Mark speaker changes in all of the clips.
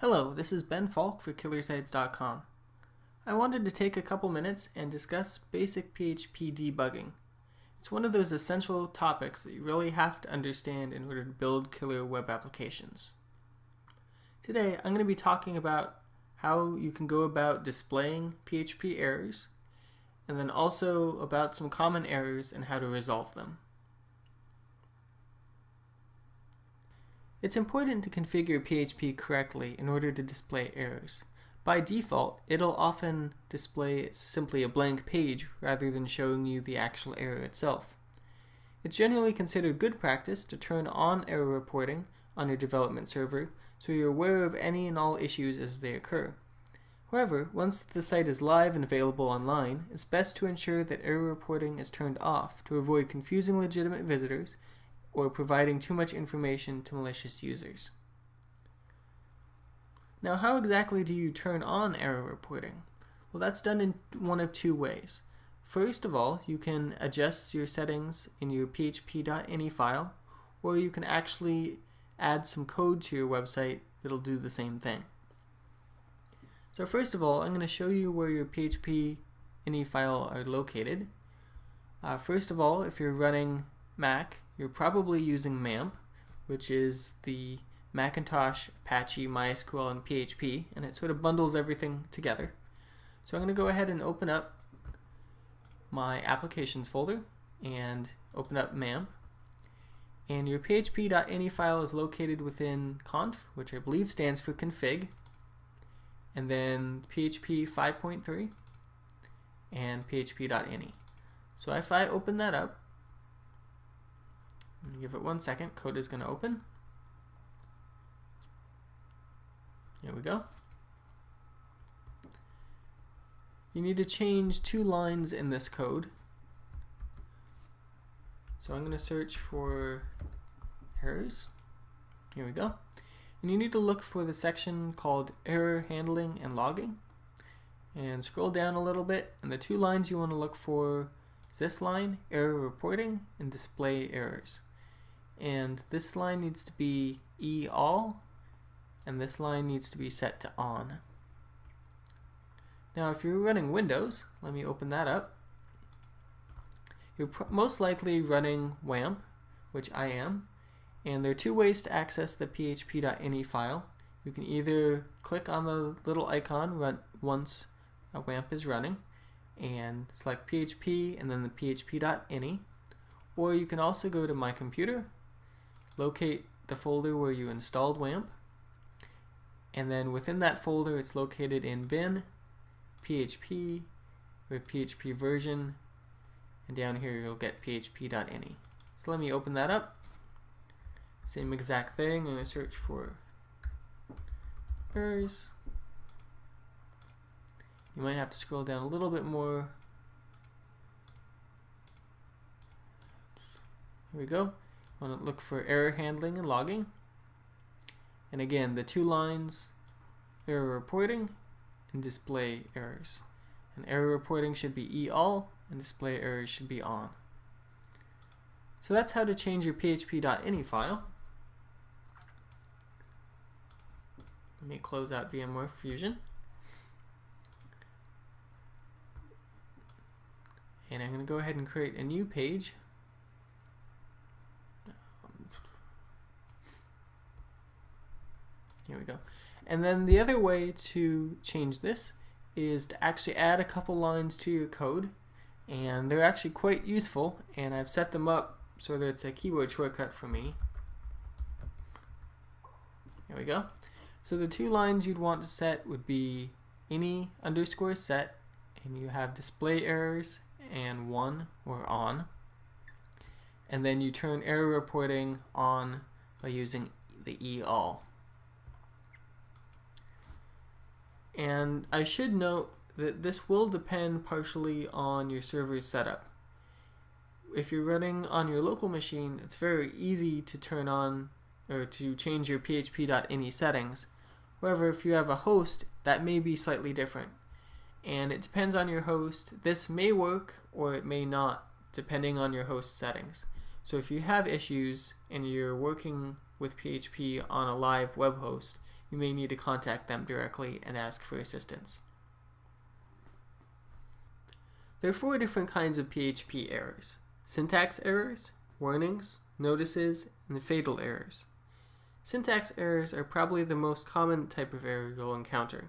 Speaker 1: Hello, this is Ben Falk for KillerSites.com. I wanted to take a couple minutes and discuss basic PHP debugging. It's one of those essential topics that you really have to understand in order to build killer web applications. Today, I'm going to be talking about how you can go about displaying PHP errors, and then also about some common errors and how to resolve them. It's important to configure PHP correctly in order to display errors. By default, it'll often display simply a blank page rather than showing you the actual error itself. It's generally considered good practice to turn on error reporting on your development server so you're aware of any and all issues as they occur. However, once the site is live and available online, it's best to ensure that error reporting is turned off to avoid confusing legitimate visitors or providing too much information to malicious users. Now, how exactly do you turn on error reporting? Well, that's done in one of two ways. First of all, you can adjust your settings in your php.ini file, or you can actually add some code to your website that'll do the same thing. So first of all, I'm going to show you where your php.ini file are located. First of all, if you're running Mac, you're probably using MAMP, which is the Macintosh, Apache, MySQL, and PHP, and it sort of bundles everything together. So I'm going to go ahead and open up my applications folder and open up MAMP. And your php.ini file is located within conf, which I believe stands for config, and then PHP 5.3 and php.ini. So if I open that up, give it 1 second, code is going to open. Here we go. You need to change 2 lines in this code. So I'm going to search for errors. Here we go. And you need to look for the section called error handling and logging. And scroll down a little bit, and the 2 lines you want to look for is this line, error reporting, and display errors. And this line needs to be all, and this line needs to be set to on. Now if you're running Windows, let me open that up. You're most likely running WAMP, which I am, and there are 2 ways to access the php.ini file. You can either click on the little icon once a WAMP is running and select PHP and then the php.ini, or you can also go to My Computer, locate the folder where you installed WAMP, and then within that folder it's located in bin, PHP, with PHP version, and down here you'll get php.ini. So let me open that up. Same exact thing, I'm going to search for errors. You might have to scroll down a little bit more. Here we go. I want to look for error handling and logging. And again, the 2 lines, error reporting and display errors. And error reporting should be all, and display errors should be on. So that's how to change your php.ini file. Let me close out VMware Fusion. And I'm going to go ahead and create a new page. Here we go. And then the other way to change this is to actually add a couple lines to your code, and they're actually quite useful, and I've set them up so that it's a keyboard shortcut for me. There we go. So the 2 lines you'd want to set would be ini_set, and you have display errors and 1 or on, and then you turn error reporting on by using the all. And I should note that this will depend partially on your server's setup. If you're running on your local machine, it's very easy to turn on or to change your php.ini settings. However, if you have a host, that may be slightly different. And it depends on your host. This may work or it may not, depending on your host settings. So if you have issues and you're working with PHP on a live web host, you may need to contact them directly and ask for assistance. There are 4 different kinds of PHP errors: syntax errors, warnings, notices, and fatal errors. Syntax errors are probably the most common type of error you'll encounter.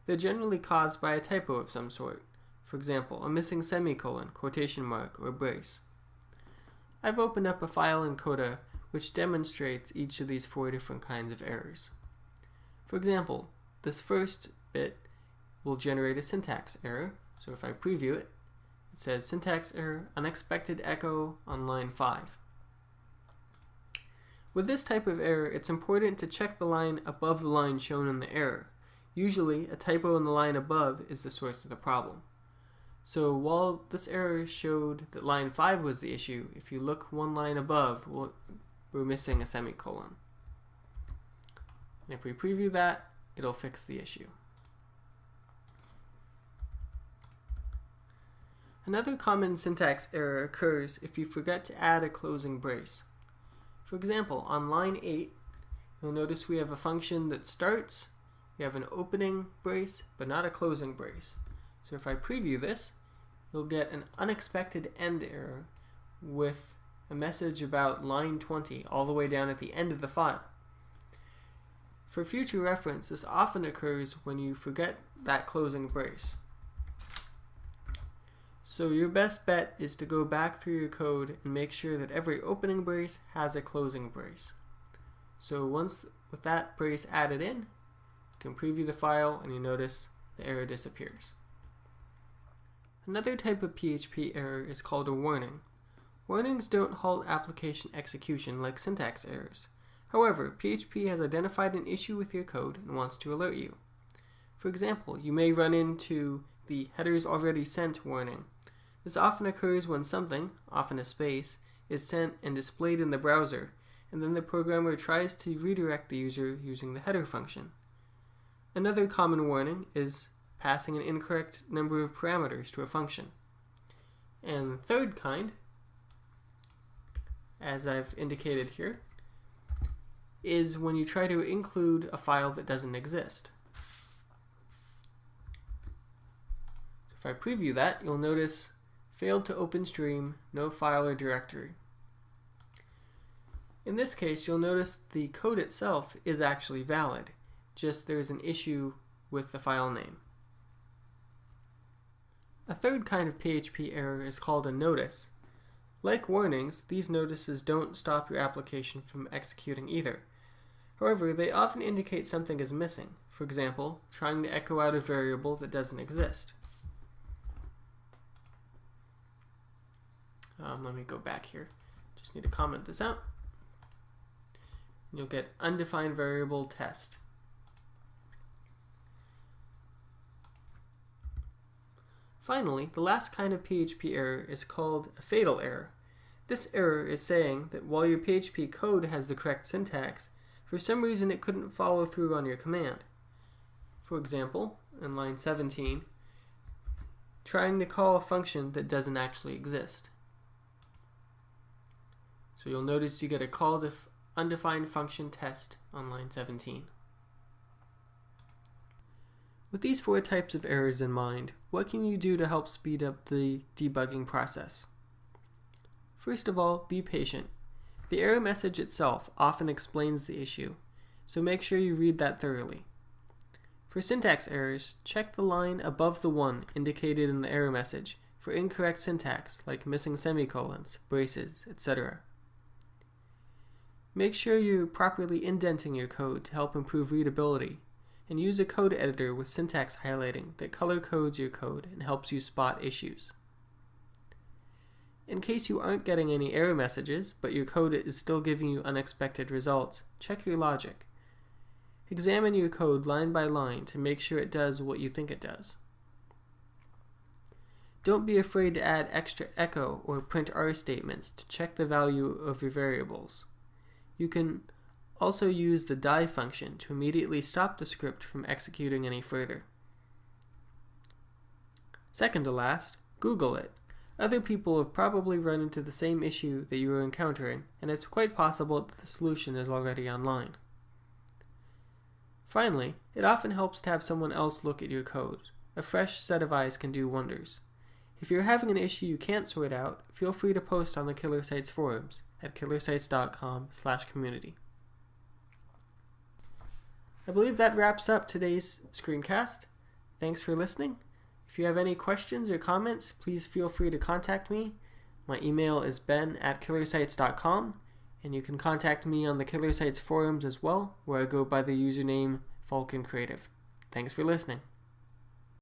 Speaker 1: They're generally caused by a typo of some sort, for example, a missing semicolon, quotation mark, or brace. I've opened up a file in Coda which demonstrates each of these 4 different kinds of errors. For example, this first bit will generate a syntax error, so if I preview it, it says syntax error, unexpected echo on line 5. With this type of error, it's important to check the line above the line shown in the error. Usually, a typo in the line above is the source of the problem. So while this error showed that line 5 was the issue, if you look one line above, we're missing a semicolon. And if we preview that, it'll fix the issue. Another common syntax error occurs if you forget to add a closing brace. For example, on line 8, you'll notice we have a function that starts, we have an opening brace, but not a closing brace. So if I preview this, you'll get an unexpected end error with a message about line 20 all the way down at the end of the file. For future reference, this often occurs when you forget that closing brace. So your best bet is to go back through your code and make sure that every opening brace has a closing brace. So once with that brace added in, you can preview the file and you notice the error disappears. Another type of PHP error is called a warning. Warnings don't halt application execution like syntax errors. However, PHP has identified an issue with your code and wants to alert you. For example, you may run into the headers already sent warning. This often occurs when something, often a space, is sent and displayed in the browser, and then the programmer tries to redirect the user using the header function. Another common warning is passing an incorrect number of parameters to a function. And the third kind, as I've indicated here, is when you try to include a file that doesn't exist. If I preview that, you'll notice failed to open stream, no file or directory. In this case, you'll notice the code itself is actually valid, just there's an issue with the file name. A third kind of PHP error is called a notice. Like warnings, these notices don't stop your application from executing either. However, they often indicate something is missing, for example, trying to echo out a variable that doesn't exist. Let me go back here. Just need to comment this out. You'll get undefined variable test. Finally, the last kind of PHP error is called a fatal error. This error is saying that while your PHP code has the correct syntax, for some reason it couldn't follow through on your command. For example, in line 17, trying to call a function that doesn't actually exist. So you'll notice you get a call to undefined function test on line 17. With these 4 types of errors in mind, what can you do to help speed up the debugging process? First of all, be patient. The error message itself often explains the issue, so make sure you read that thoroughly. For syntax errors, check the line above the one indicated in the error message for incorrect syntax like missing semicolons, braces, etc. Make sure you're properly indenting your code to help improve readability, and use a code editor with syntax highlighting that color codes your code and helps you spot issues. In case you aren't getting any error messages, but your code is still giving you unexpected results, check your logic. Examine your code line by line to make sure it does what you think it does. Don't be afraid to add extra echo or print R statements to check the value of your variables. You can also use the die function to immediately stop the script from executing any further. Second to last, Google it. Other people have probably run into the same issue that you are encountering, and it's quite possible that the solution is already online. Finally, it often helps to have someone else look at your code. A fresh set of eyes can do wonders. If you're having an issue you can't sort out, feel free to post on the Killer Sites forums at killersites.com/community. I believe that wraps up today's screencast. Thanks for listening. If you have any questions or comments, please feel free to contact me. My email is ben@killersites.com, and you can contact me on the Killer Sites forums as well, where I go by the username Falcon Creative. Thanks for listening.